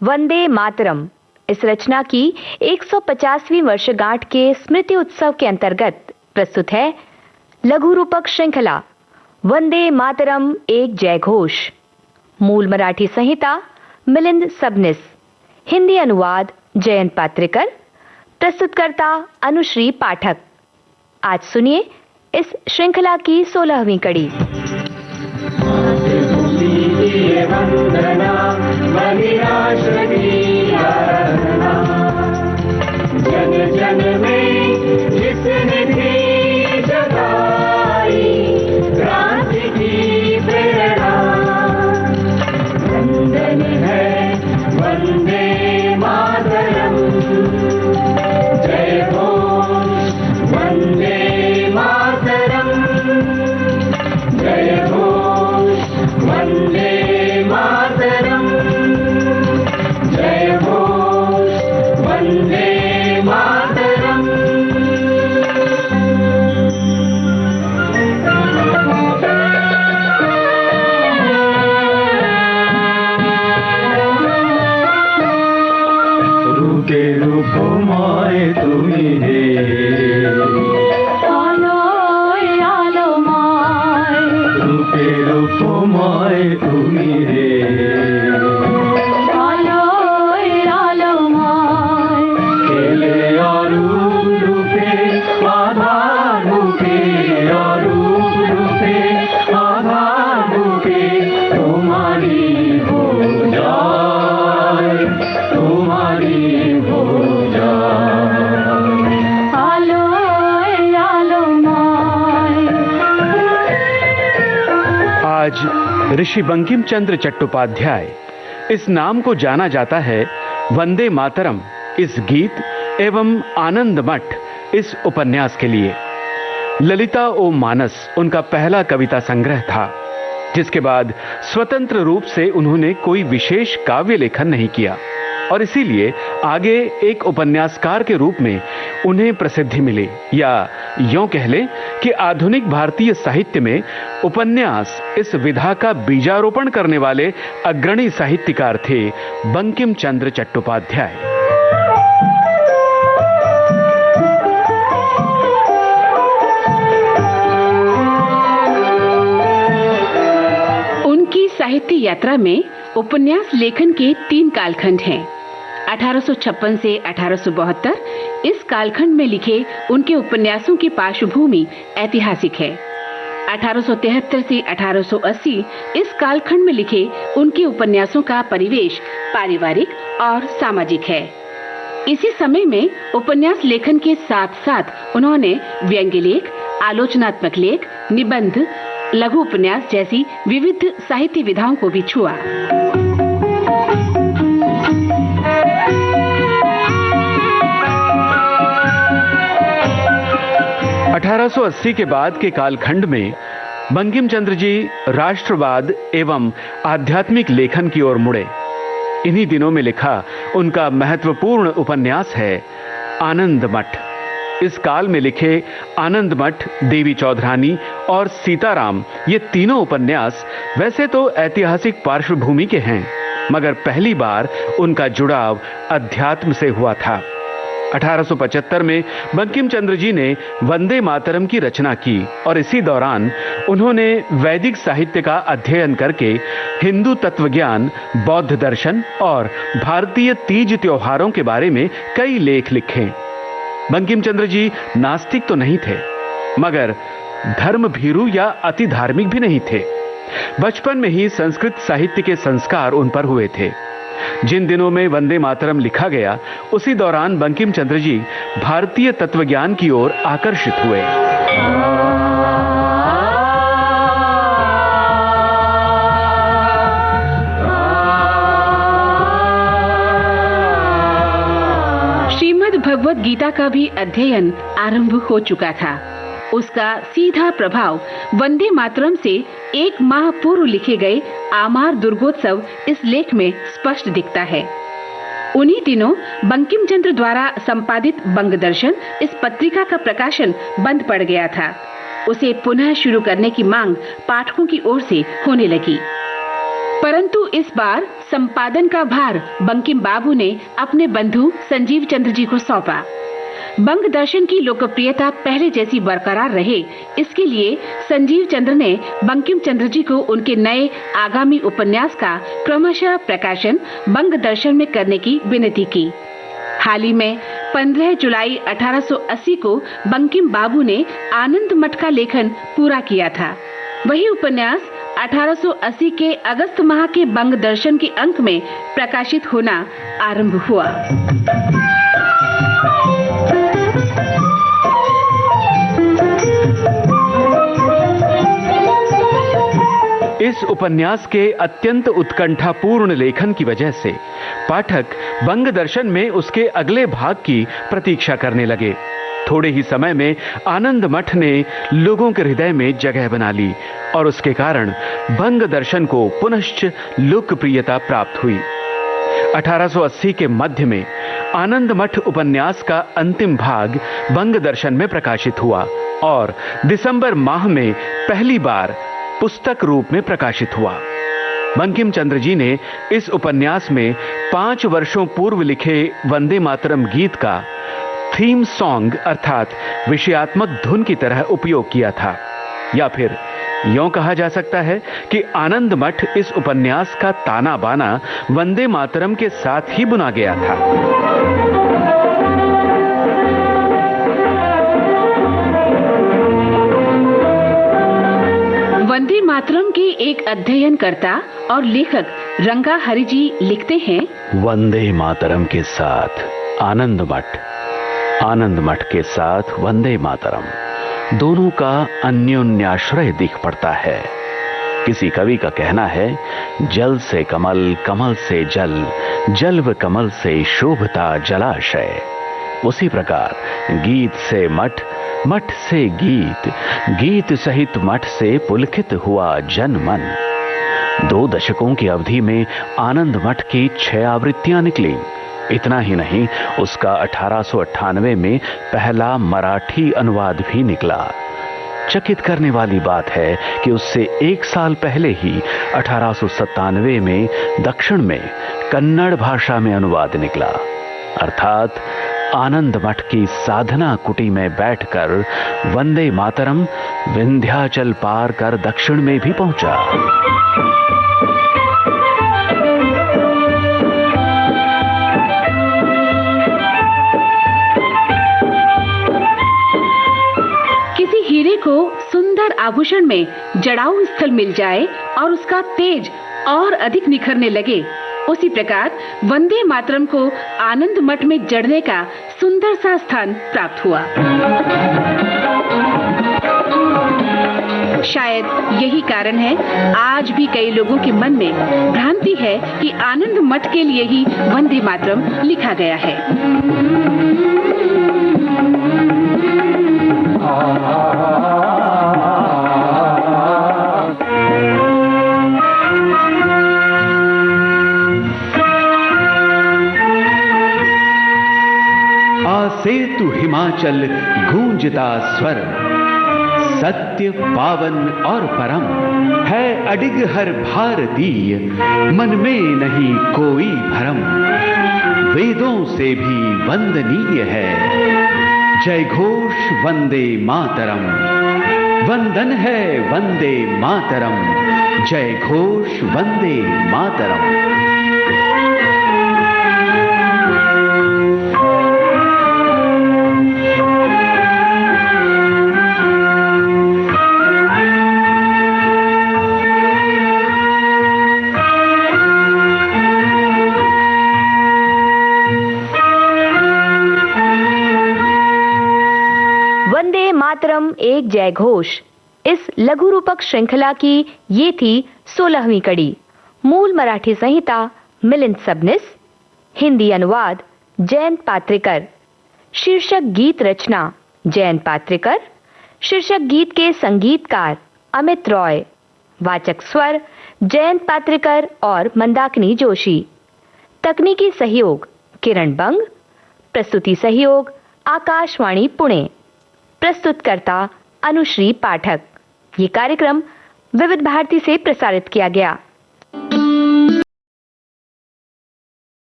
वंदे मातरम इस रचना की 150वीं वर्षगांठ के स्मृति उत्सव के अंतर्गत प्रस्तुत है लघु रूपक श्रृंखला वंदे मातरम एक जय घोष। मूल मराठी संहिता मिलिंद सबनिस, हिंदी अनुवाद जयंत पात्रेकर, प्रस्तुतकर्ता अनुश्री पाठक। आज सुनिए इस श्रृंखला की 16वीं कड़ी। जन जन में जिसने भी जगाई क्रांति की प्रेरणा, वंदन है वंदे मातरम, जय घोष वंदे मातरम, जय घोष वंदे मातरम, जय घोष वंदे मातरम। रूपे रूप माए तुम्ही हे, आलो आलो माय, रूपे रूप माए तुम्ही हे, आलो आलो माय, केले आरू रूपे आधार रूपे, आरू रूपे आधार रूपे, तुम्हारी हो जाए, तुम्हारी हो जाए, आलो आलो माय। आज ऋषि बंकिम चंद्र चट्टोपाध्याय इस नाम को जाना जाता है वंदे मातरम इस गीत एवं आनंद मठ इस उपन्यास के लिए। ललिता ओ मानस उनका पहला कविता संग्रह था, जिसके बाद स्वतंत्र रूप से उन्होंने कोई विशेष काव्य लेखन नहीं किया और इसीलिए आगे एक उपन्यासकार के रूप में उन्हें प्रसिद्धि मिली, या यूं कह लें कि आधुनिक भारतीय साहित्य में उपन्यास इस विधा का बीजारोपण करने वाले अग्रणी साहित्यकार थे बंकिम चंद्र चट्टोपाध्याय। उनकी साहित्य यात्रा में उपन्यास लेखन के 3 कालखंड हैं। 1856 से 1872 इस कालखंड में लिखे उनके उपन्यासों की पार्श्वभूमि ऐतिहासिक है। 1873 से 1880 इस कालखंड में लिखे उनके उपन्यासों का परिवेश पारिवारिक और सामाजिक है। इसी समय में उपन्यास लेखन के साथ साथ उन्होंने व्यंग्य लेख, आलोचनात्मक लेख, निबंध, लघु उपन्यास जैसी विविध साहित्य विधाओं को भी छुआ। 1880 के बाद के कालखंड में बंकिम चंद्र जी राष्ट्रवाद एवं आध्यात्मिक लेखन की ओर मुड़े। इन्हीं दिनों में लिखा उनका महत्वपूर्ण उपन्यास है आनंद मठ। इस काल में लिखे आनंद मठ, देवी चौधरानी और सीताराम, ये तीनों उपन्यास वैसे तो ऐतिहासिक पार्श्वभूमि के हैं, मगर पहली बार उनका जुड़ाव अध्यात्म से हुआ था। 1875 में बंकिम चंद्र जी ने वंदे मातरम की रचना की और इसी दौरान उन्होंने वैदिक साहित्य का अध्ययन करके हिंदू तत्वज्ञान, बौद्ध दर्शन और भारतीय तीज त्योहारों के बारे में कई लेख लिखे। बंकिम चंद्र जी नास्तिक तो नहीं थे, मगर धर्म भीरु या अति धार्मिक भी नहीं थे। बचपन में ही संस्कृत साहित्य के संस्कार उन पर हुए थे। जिन दिनों में वंदे मातरम लिखा गया, उसी दौरान बंकिम चंद्र जी भारतीय तत्वज्ञान की ओर आकर्षित हुए। श्रीमद् भगवत गीता का भी अध्ययन आरंभ हो चुका था। उसका सीधा प्रभाव वंदे मातरम से 1 माह पूर्व लिखे गए आमार दुर्गोत्सव इस लेख में स्पष्ट दिखता है। उन्हीं दिनों बंकिम चंद्र द्वारा संपादित बंगदर्शन इस पत्रिका का प्रकाशन बंद पड़ गया था। उसे पुनः शुरू करने की मांग पाठकों की ओर से होने लगी, परंतु इस बार संपादन का भार बंकिम बाबू ने अपने बंधु संजीव चंद्र जी को सौंपा। बंग दर्शन की लोकप्रियता पहले जैसी बरकरार रहे, इसके लिए संजीव चंद्र ने बंकिम चंद्र जी को उनके नए आगामी उपन्यास का क्रमशः प्रकाशन बंग दर्शन में करने की विनती की। हाल ही में 15 जुलाई 1880 को बंकिम बाबू ने आनंद मठ का लेखन पूरा किया था। वही उपन्यास 1880 के अगस्त माह के बंग दर्शन के अंक में प्रकाशित होना आरंभ हुआ। इस उपन्यास के अत्यंत उत्कंठापूर्ण लेखन की वजह से पाठक बंग दर्शन में उसके अगले भाग की प्रतीक्षा करने लगे। थोड़े ही समय में आनंद मठ ने लोगों के हृदय में जगह बना ली और उसके कारण बंग दर्शन को पुनश्च लोकप्रियता प्राप्त हुई। 1880 के मध्य में आनंद मठ उपन्यास का अंतिम भाग बंग दर्शन में प्रकाशित हुआ और दिसंबर माह में पहली बार पुस्तक रूप में प्रकाशित हुआ। बंकिम चंद्र जी ने इस उपन्यास में 5 वर्षों पूर्व लिखे वंदे मातरम गीत का थीम सॉन्ग अर्थात विषयात्मक धुन की तरह उपयोग किया था, या फिर यूं कहा जा सकता है कि आनंद मठ इस उपन्यास का ताना बाना वंदे मातरम के साथ ही बुना गया था। वंदे मातरम के एक अध्ययनकर्ता और लेखक रंगा हरि जी लिखते हैं, वंदे मातरम के साथ आनंद मठ, आनंद मठ के साथ वंदे मातरम, दोनों का अन्योन्याश्रय दिख पड़ता है। किसी कवि का कहना है, जल से कमल, कमल से जल, जल व कमल से शोभता जलाशय। उसी प्रकार गीत से मठ, मठ से गीत, गीत सहित मठ से पुलकित हुआ जनमन। 2 दशकों की अवधि में आनंद मठ की 6 आवृत्तियां निकली। इतना ही नहीं, उसका 1898 में पहला मराठी अनुवाद भी निकला। चकित करने वाली बात है कि उससे 1 साल पहले ही 1897 में दक्षिण में कन्नड़ भाषा में अनुवाद निकला। अर्थात आनंद मठ की साधना कुटी में बैठकर वंदे मातरम विंध्याचल पार कर दक्षिण में भी पहुंचा। किसी हीरे को सुंदर आभूषण में जड़ाऊ स्थल मिल जाए और उसका तेज और अधिक निखरने लगे, उसी प्रकार वंदे मातरम को आनंद मठ में जड़ने का सुंदर सा स्थान प्राप्त हुआ। शायद यही कारण है आज भी कई लोगों के मन में भ्रांति है कि आनंद मठ के लिए ही वंदे मातरम लिखा गया है। सेतु हिमाचल गूंजता स्वर, सत्य पावन और परम है अडिग हर भारतीय, मन में नहीं कोई भरम, वेदों से भी वंदनीय है, जय घोष वंदे मातरम, वंदन है वंदे मातरम, जय घोष वंदे मातरम। वंदे मातरम एक जय घोष, इस लघु रूपक श्रृंखला की ये थी 16वीं कड़ी। मूल मराठी संहिता मिलिंद सबनिस, हिंदी अनुवाद जयंत पात्रेकर, शीर्षक गीत रचना जयंत पात्रेकर, शीर्षक गीत के संगीतकार अमित रॉय, वाचक स्वर जयंत पात्रेकर और मंदाकिनी जोशी, तकनीकी सहयोग किरण बंग, प्रस्तुति सहयोग आकाशवाणी पुणे, प्रस्तुतकर्ता अनुश्री पाठक। ये कार्यक्रम विविध भारती से प्रसारित किया गया।